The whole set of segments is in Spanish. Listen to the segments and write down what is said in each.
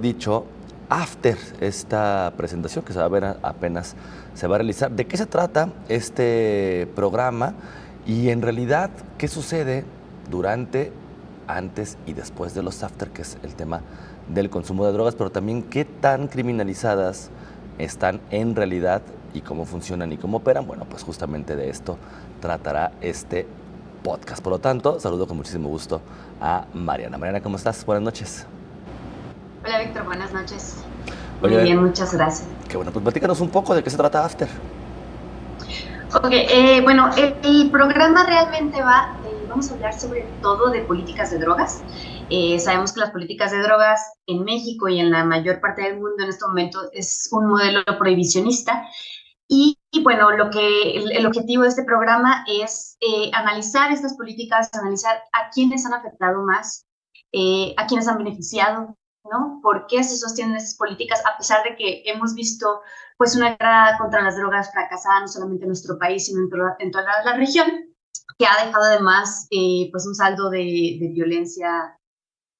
dicho, after esta presentación que se va a ver apenas se va a realizar. ¿De qué se trata este programa? Y en realidad, ¿qué sucede durante, antes y después de los after, que es el tema del consumo de drogas, pero también qué tan criminalizadas están en realidad y cómo funcionan y cómo operan? Bueno, pues justamente de esto tratará este podcast. Por lo tanto, saludo con muchísimo gusto a Mariana. Mariana, ¿cómo estás? Buenas noches. Hola Víctor, buenas noches. Muy Oye, bien, muchas gracias. qué bueno, pues platícanos un poco de qué se trata After. Ok, bueno, el programa realmente vamos a hablar sobre todo de políticas de drogas. Sabemos que las políticas de drogas en México y en la mayor parte del mundo en este momento es un modelo prohibicionista. Y bueno, el objetivo de este programa es analizar estas políticas, analizar a quiénes han afectado más, a quiénes han beneficiado, ¿no? ¿Por qué se sostienen estas políticas a pesar de que hemos visto pues una guerra contra las drogas fracasada no solamente en nuestro país, sino en toda la región, que ha dejado además pues un saldo de violencia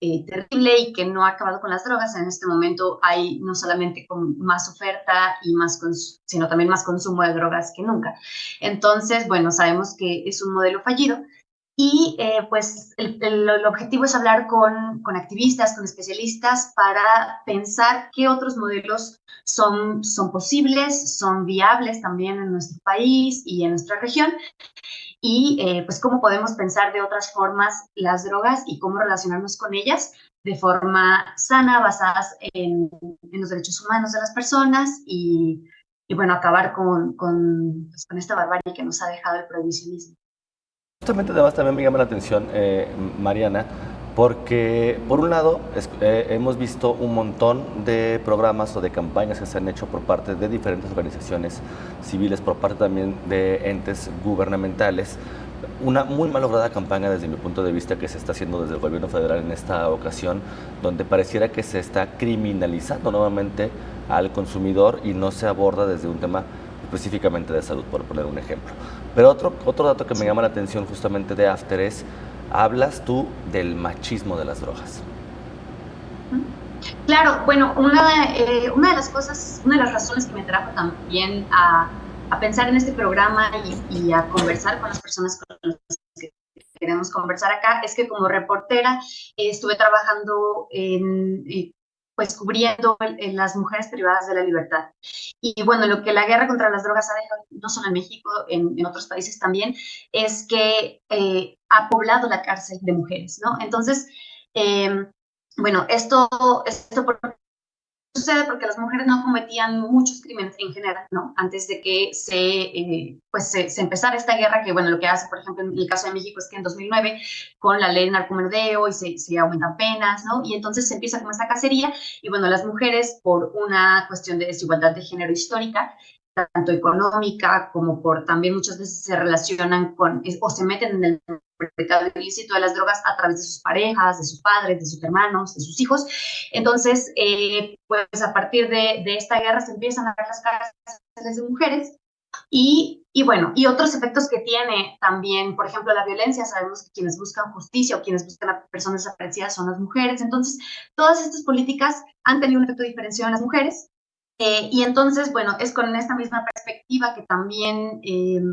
terrible y que no ha acabado con las drogas? En este momento hay no solamente con más oferta y sino también más consumo de drogas que nunca. Entonces, bueno, sabemos que es un modelo fallido y pues el objetivo es hablar con activistas, con especialistas para pensar qué otros modelos son posibles, son viables también en nuestro país y en nuestra región, y pues cómo podemos pensar de otras formas las drogas y cómo relacionarnos con ellas de forma sana, basadas en los derechos humanos de las personas y bueno, acabar pues, con esta barbarie que nos ha dejado el prohibicionismo. Justamente además también me llama la atención, Mariana, porque por un lado hemos visto un montón de programas o de campañas que se han hecho por parte de diferentes organizaciones civiles, por parte también de entes gubernamentales. Una muy mal lograda campaña desde mi punto de vista que se está haciendo desde el gobierno federal en esta ocasión, donde pareciera que se está criminalizando nuevamente al consumidor y no se aborda desde un tema específicamente de salud, por poner un ejemplo. Pero otro dato que me llama la atención justamente de After es, hablas tú del machismo de las drogas. Claro, bueno, una de las cosas, una de las razones que me trajo también a pensar en este programa y a conversar con las personas con las que queremos conversar acá es que como reportera estuve trabajando pues cubriendo en las mujeres privadas de la libertad. Y bueno, lo que la guerra contra las drogas ha dejado, no solo en México, en otros países también, es que ha poblado la cárcel de mujeres, ¿no? Entonces, eh, bueno, esto sucede porque las mujeres no cometían muchos crímenes en general, ¿no? Antes de que se empezara esta guerra, que bueno, lo que hace, por ejemplo, en el caso de México es que en 2009, con la ley de narcomenudeo y se aumentan penas, ¿no? Y entonces se empieza como esta cacería, y bueno, las mujeres, por una cuestión de desigualdad de género histórica, tanto económica como por también muchas veces se relacionan o se meten en el mercado ilícito de las drogas a través de sus parejas, de sus padres, de sus hermanos, de sus hijos. Entonces, pues a partir de esta guerra se empiezan a ver las cárceles de mujeres y bueno, y otros efectos que tiene también, por ejemplo, la violencia. Sabemos que quienes buscan justicia o quienes buscan a personas desaparecidas son las mujeres. Entonces, todas estas políticas han tenido un efecto diferenciado en las mujeres. Y entonces, bueno, es con esta misma perspectiva que también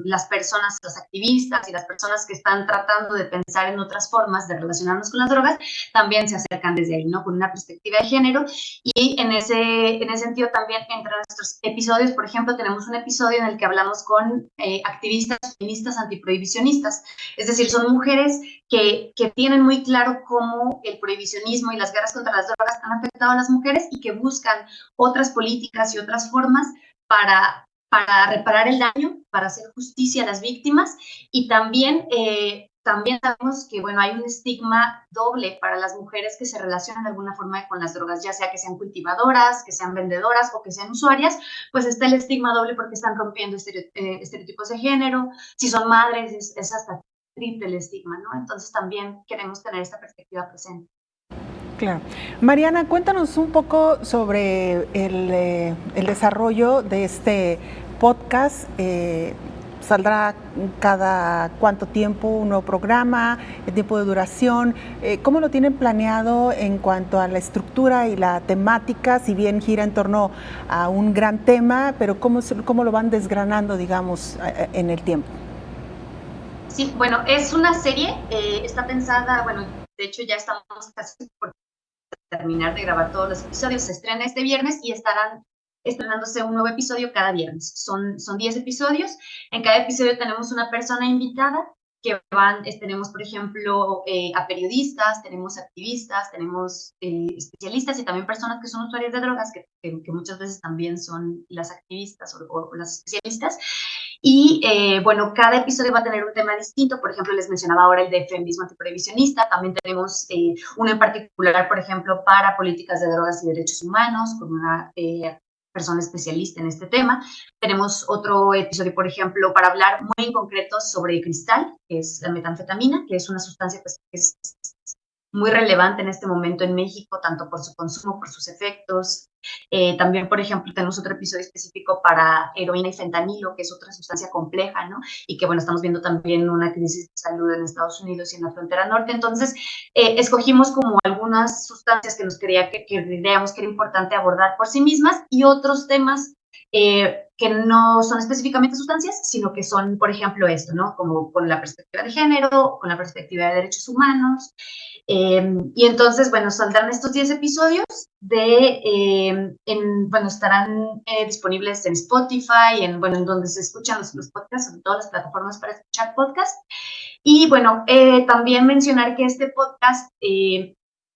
las personas, los activistas y las personas que están tratando de pensar en otras formas de relacionarnos con las drogas, también se acercan desde ahí, ¿no? Con una perspectiva de género. Y en ese sentido también entre nuestros episodios, por ejemplo, tenemos un episodio en el que hablamos con activistas feministas antiprohibicionistas. Es decir, son mujeres que tienen muy claro cómo el prohibicionismo y las guerras contra las drogas han afectado a las mujeres y que buscan otras políticas y otras formas para reparar el daño, para hacer justicia a las víctimas y también sabemos que, bueno, hay un estigma doble para las mujeres que se relacionan de alguna forma con las drogas, ya sea que sean cultivadoras, que sean vendedoras o que sean usuarias, pues está el estigma doble porque están rompiendo estereotipos de género. Si son madres, es hasta triple el estigma, ¿no? Entonces también queremos tener esta perspectiva presente. Claro. Mariana, cuéntanos un poco sobre el desarrollo de este podcast. ¿Saldrá cada cuánto tiempo un nuevo programa, el tiempo de duración? ¿Cómo lo tienen planeado en cuanto a la estructura y la temática? Si bien gira en torno a un gran tema, pero ¿cómo lo van desgranando, digamos, en el tiempo? Sí, bueno, es una serie, está pensada, bueno, de hecho ya estamos casi por terminar de grabar todos los episodios, se estrena este viernes y estarán estrenándose un nuevo episodio cada viernes. Son 10 episodios, en cada episodio tenemos una persona invitada que tenemos por ejemplo a periodistas, tenemos activistas, tenemos especialistas y también personas que son usuarias de drogas, que muchas veces también son las activistas o las especialistas. Y bueno, cada episodio va a tener un tema distinto. Por ejemplo, les mencionaba ahora el de feminismo antiprohibicionista. También tenemos uno en particular, por ejemplo, para políticas de drogas y derechos humanos, con una persona especialista en este tema. Tenemos otro episodio, por ejemplo, para hablar muy en concreto sobre cristal, que es la metanfetamina, que es una sustancia pues, que es muy relevante en este momento en México, tanto por su consumo, por sus efectos. También, por ejemplo, tenemos otro episodio específico para heroína y fentanilo, que es otra sustancia compleja, ¿no? Y que, bueno, estamos viendo también una crisis de salud en Estados Unidos y en la frontera norte. Entonces, escogimos como algunas sustancias que creíamos que era importante abordar por sí mismas y otros temas que no son específicamente sustancias, sino que son, por ejemplo, esto, ¿no? Como con la perspectiva de género, con la perspectiva de derechos humanos. Y entonces, bueno, saldrán estos 10 episodios bueno, estarán disponibles en Spotify, en donde se escuchan los podcasts, en todas las plataformas para escuchar podcasts. Y bueno, también mencionar que este podcast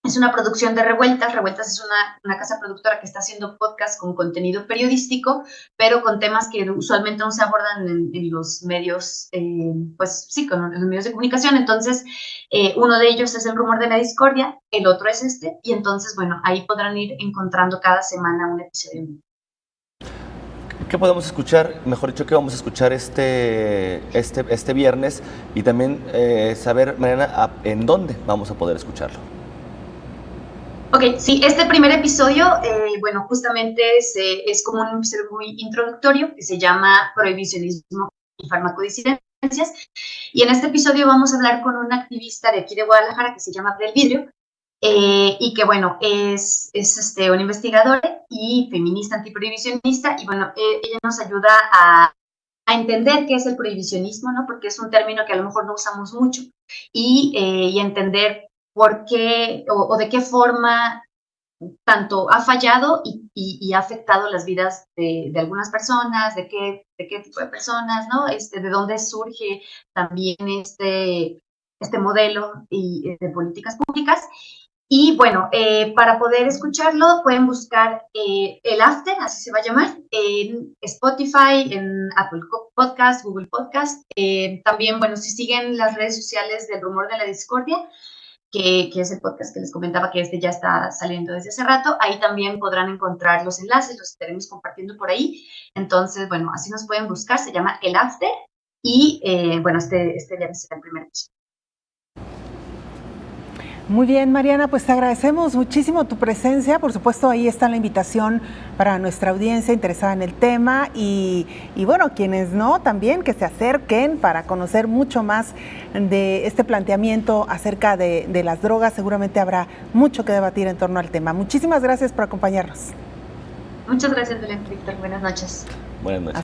es una producción de Revueltas. Revueltas es una casa productora que está haciendo podcast con contenido periodístico, pero con temas que usualmente no se abordan en los medios, pues sí, con los medios de comunicación. Entonces, uno de ellos es El Rumor de la Discordia, el otro es este, y entonces, bueno, ahí podrán ir encontrando cada semana un episodio. ¿Qué podemos escuchar? Mejor dicho, ¿qué vamos a escuchar este viernes? Y también saber, Mariana, ¿en dónde vamos a poder escucharlo? Ok, sí, este primer episodio, bueno, justamente es como un episodio muy introductorio que se llama Prohibicionismo y Farmacodisidencias. Y en este episodio vamos a hablar con una activista de aquí de Guadalajara que se llama Del Vidrio, y que, bueno, es una investigadora y feminista antiprohibicionista. Y, bueno, ella nos ayuda a entender qué es el prohibicionismo, ¿no? Porque es un término que a lo mejor no usamos mucho, y entender por qué o de qué forma tanto ha fallado y ha afectado las vidas de algunas personas, de qué tipo de personas, ¿no? De dónde surge también este modelo de políticas públicas. Y bueno, para poder escucharlo pueden buscar el After, así se va a llamar, en Spotify, en Apple Podcast, Google Podcast. También, bueno, si siguen las redes sociales del Rumor de la Discordia, que es el podcast que les comentaba, que ya está saliendo desde hace rato, ahí también podrán encontrar los enlaces, los estaremos compartiendo por ahí. Entonces, bueno, así nos pueden buscar, se llama El After, y bueno, este viernes será el primer episodio. Muy bien, Mariana, pues te agradecemos muchísimo tu presencia. Por supuesto, ahí está la invitación para nuestra audiencia interesada en el tema y bueno, quienes no, también que se acerquen para conocer mucho más de este planteamiento acerca de las drogas. Seguramente habrá mucho que debatir en torno al tema. Muchísimas gracias por acompañarnos. Muchas gracias, Belén, Víctor. Buenas noches. Buenas noches.